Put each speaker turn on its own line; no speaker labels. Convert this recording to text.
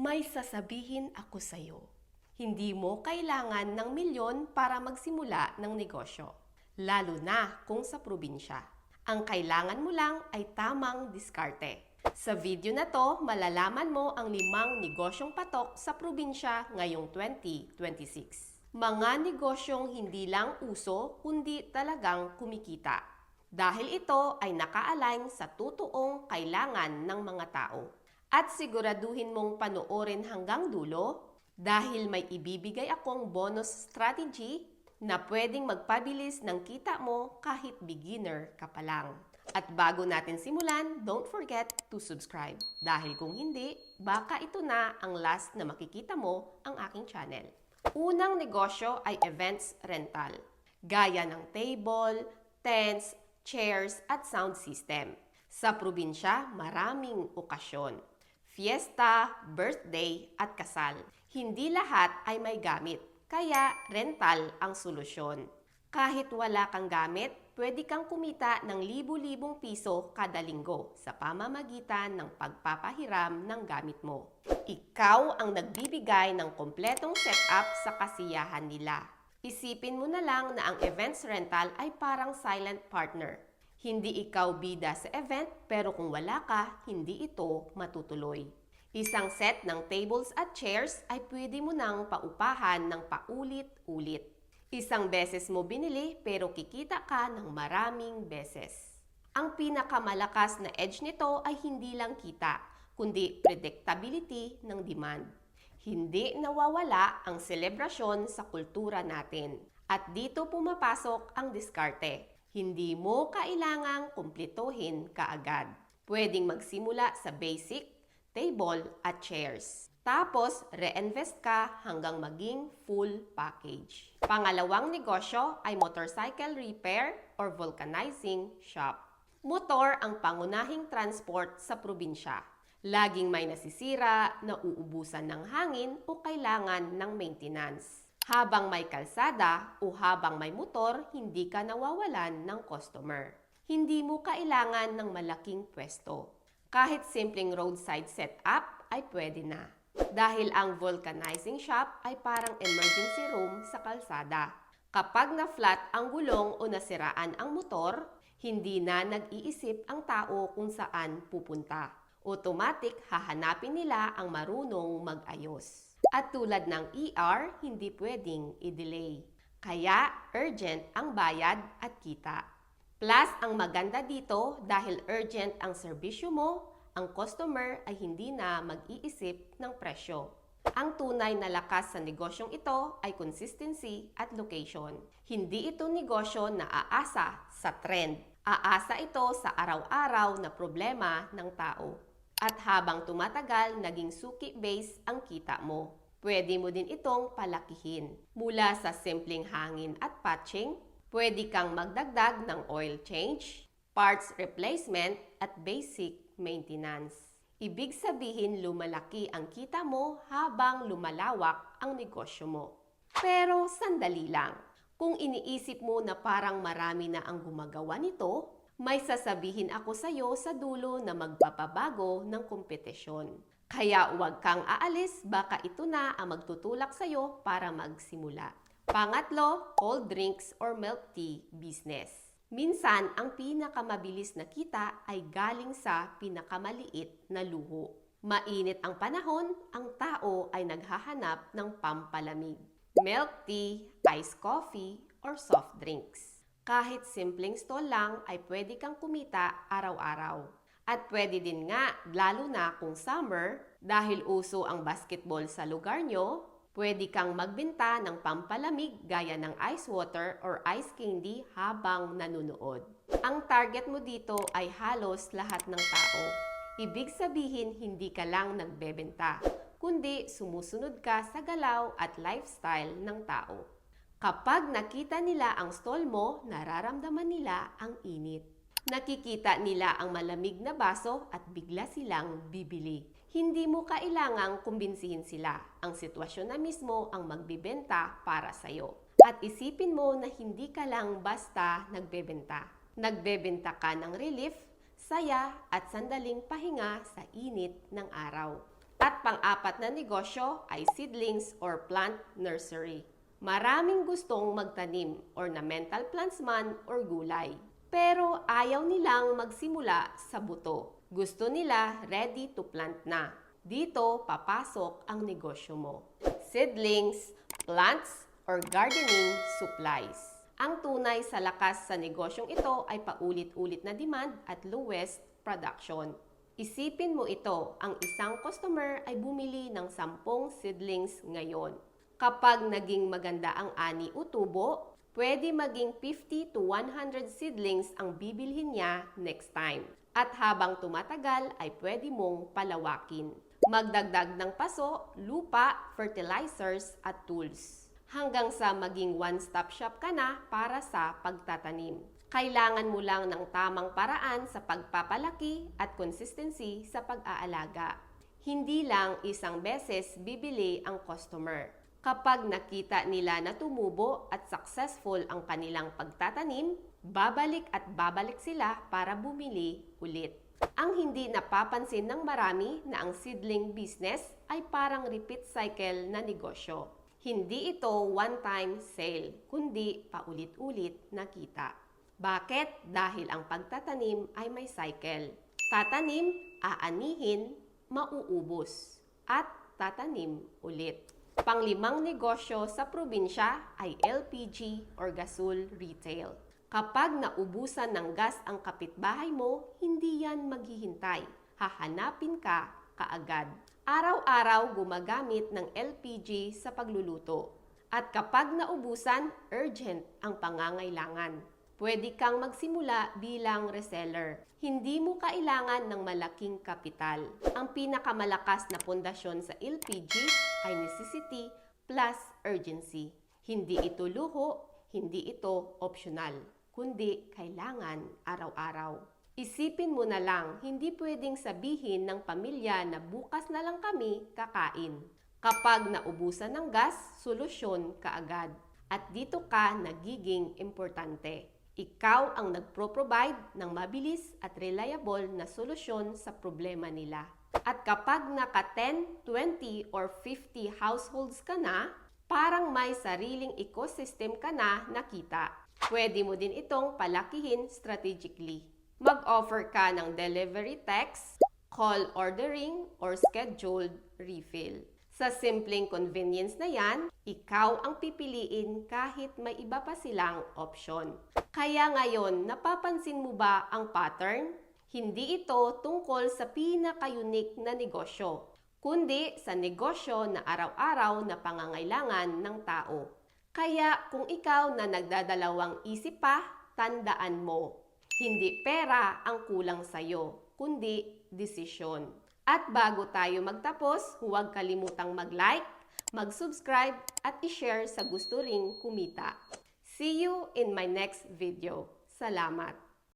May sasabihin ako sa'yo. Hindi mo kailangan ng milyon para magsimula ng negosyo, lalo na kung sa probinsya. Ang kailangan mo lang ay tamang diskarte. Sa video na to, malalaman mo ang 5 negosyong patok sa probinsya ngayong 2026. Mga negosyong hindi lang uso, kundi talagang kumikita. Dahil ito ay naka-align sa totoong kailangan ng mga tao. At siguraduhin mong panoorin hanggang dulo dahil may ibibigay akong bonus strategy na pwedeng magpabilis ng kita mo kahit beginner ka pa lang. At bago natin simulan, don't forget to subscribe. Dahil kung hindi, baka ito na ang last na makikita mo ang aking channel. Unang negosyo ay events rental, gaya ng table, tents, chairs at sound system. Sa probinsya, maraming okasyon. Fiesta, birthday at kasal. Hindi lahat ay may gamit, kaya rental ang solusyon. Kahit wala kang gamit, pwede kang kumita ng libu-libong piso kada linggo sa pamamagitan ng pagpapahiram ng gamit mo. Ikaw ang nagbibigay ng kompletong setup sa kasiyahan nila. Isipin mo na lang na ang events rental ay parang silent partner. Hindi ikaw bida sa event, pero kung wala ka, hindi ito matutuloy. Isang set ng tables at chairs ay pwede mo nang paupahan ng paulit-ulit. Isang beses mo binili, pero kikita ka ng maraming beses. Ang pinakamalakas na edge nito ay hindi lang kita, kundi predictability ng demand. Hindi nawawala ang selebrasyon sa kultura natin. At dito pumapasok ang diskarte. Hindi mo kailangang kumplituhin kaagad. Pwedeng magsimula sa basic, table at chairs. Tapos, reinvest ka hanggang maging full package. Pangalawang negosyo ay motorcycle repair or vulcanizing shop. Motor ang pangunahing transport sa probinsya. Laging may nasisira, nauubusan ng hangin o kailangan ng maintenance. Habang may kalsada o habang may motor, hindi ka nawawalan ng customer. Hindi mo kailangan ng malaking pwesto. Kahit simpleng roadside setup ay pwede na. Dahil ang vulcanizing shop ay parang emergency room sa kalsada. Kapag na-flat ang gulong o nasiraan ang motor, hindi na nag-iisip ang tao kung saan pupunta. Automatic hahanapin nila ang marunong mag-ayos. At tulad ng ER, hindi pwedeng i-delay. Kaya urgent ang bayad at kita. Plus, ang maganda dito dahil urgent ang serbisyo mo, ang customer ay hindi na mag-iisip ng presyo. Ang tunay na lakas sa negosyong ito ay consistency at location. Hindi ito negosyo na aasa sa trend. Aasa ito sa araw-araw na problema ng tao. At habang tumatagal, naging suki base ang kita mo. Pwede mo din itong palakihin. Mula sa simpleng hangin at patching, pwede kang magdagdag ng oil change, parts replacement at basic maintenance. Ibig sabihin lumalaki ang kita mo habang lumalawak ang negosyo mo. Pero sandali lang, kung iniisip mo na parang marami na ang gumagawa nito, may sasabihin ako sa'yo sa dulo na magpapabago ng kompetisyon. Kaya huwag kang aalis, baka ito na ang magtutulak sa'yo para magsimula. Pangatlo, cold drinks or milk tea business. Minsan, ang pinakamabilis na kita ay galing sa pinakamaliit na luho. Mainit ang panahon, ang tao ay naghahanap ng pampalamig. Milk tea, iced coffee, or soft drinks. Kahit simpleng stall lang ay pwede kang kumita araw-araw. At pwede din nga, lalo na kung summer, dahil uso ang basketball sa lugar nyo, pwede kang magbenta ng pampalamig gaya ng ice water or ice candy habang nanunood. Ang target mo dito ay halos lahat ng tao. Ibig sabihin, hindi ka lang nagbebenta, kundi sumusunod ka sa galaw at lifestyle ng tao. Kapag nakita nila ang stall mo, nararamdaman nila ang init. Nakikita nila ang malamig na baso at bigla silang bibili. Hindi mo kailangang kumbinsihin sila. Ang sitwasyon na mismo ang magbibenta para sa'yo. At isipin mo na hindi ka lang basta nagbebenta. Nagbebenta ka ng relief, saya at sandaling pahinga sa init ng araw. At pang-apat na negosyo ay seedlings or plant nursery. Maraming gustong magtanim ornamental plants man or gulay. Pero ayaw nilang magsimula sa buto. Gusto nila ready to plant na. Dito papasok ang negosyo mo. Seedlings, plants, or gardening supplies. Ang tunay sa lakas sa negosyong ito ay paulit-ulit na demand at lowest production. Isipin mo ito, ang isang customer ay bumili ng 10 seedlings ngayon. Kapag naging maganda ang ani o tubo, pwede maging 50 to 100 seedlings ang bibilhin niya next time. At habang tumatagal ay pwede mong palawakin. Magdagdag ng paso, lupa, fertilizers at tools. Hanggang sa maging one-stop shop ka na para sa pagtatanim. Kailangan mo lang ng tamang paraan sa pagpapalaki at consistency sa pag-aalaga. Hindi lang isang beses bibili ang customer. Kapag nakita nila na tumubo at successful ang kanilang pagtatanim, babalik at babalik sila para bumili ulit. Ang hindi napapansin ng marami na ang seedling business ay parang repeat cycle na negosyo. Hindi ito one-time sale, kundi paulit-ulit na kita. Bakit? Dahil ang pagtatanim ay may cycle. Tatanim, aanihin, mauubos, at tatanim ulit. Panglimang negosyo sa probinsya ay LPG or gasol retail. Kapag naubusan ng gas ang kapitbahay mo, hindi yan maghihintay. Hahanapin ka kaagad. Araw-araw gumagamit ng LPG sa pagluluto. At kapag naubusan, urgent ang pangangailangan. Pwede kang magsimula bilang reseller. Hindi mo kailangan ng malaking kapital. Ang pinakamalakas na pundasyon sa LPG ay necessity plus urgency. Hindi ito luho, hindi ito optional, kundi kailangan araw-araw. Isipin mo na lang, hindi pwedeng sabihin ng pamilya na bukas na lang kami kakain. Kapag naubusan ng gas, solusyon kaagad. At dito ka nagiging importante. Ikaw ang nagpro-provide ng mabilis at reliable na solusyon sa problema nila. At kapag naka 10, 20, or 50 households ka na, parang may sariling ecosystem ka na nakita. Pwede mo din itong palakihin strategically. Mag-offer ka ng delivery text, call ordering, or scheduled refill. Sa simpleng convenience na yan, ikaw ang pipiliin kahit may iba pa silang option. Kaya ngayon, napapansin mo ba ang pattern? Hindi ito tungkol sa pinaka-unique na negosyo, kundi sa negosyo na araw-araw na pangangailangan ng tao. Kaya kung ikaw na nagdadalawang isip pa, tandaan mo, hindi pera ang kulang sa'yo, kundi desisyon. At bago tayo magtapos, huwag kalimutang mag-like, mag-subscribe at i-share sa gusto ring kumita. See you in my next video. Salamat!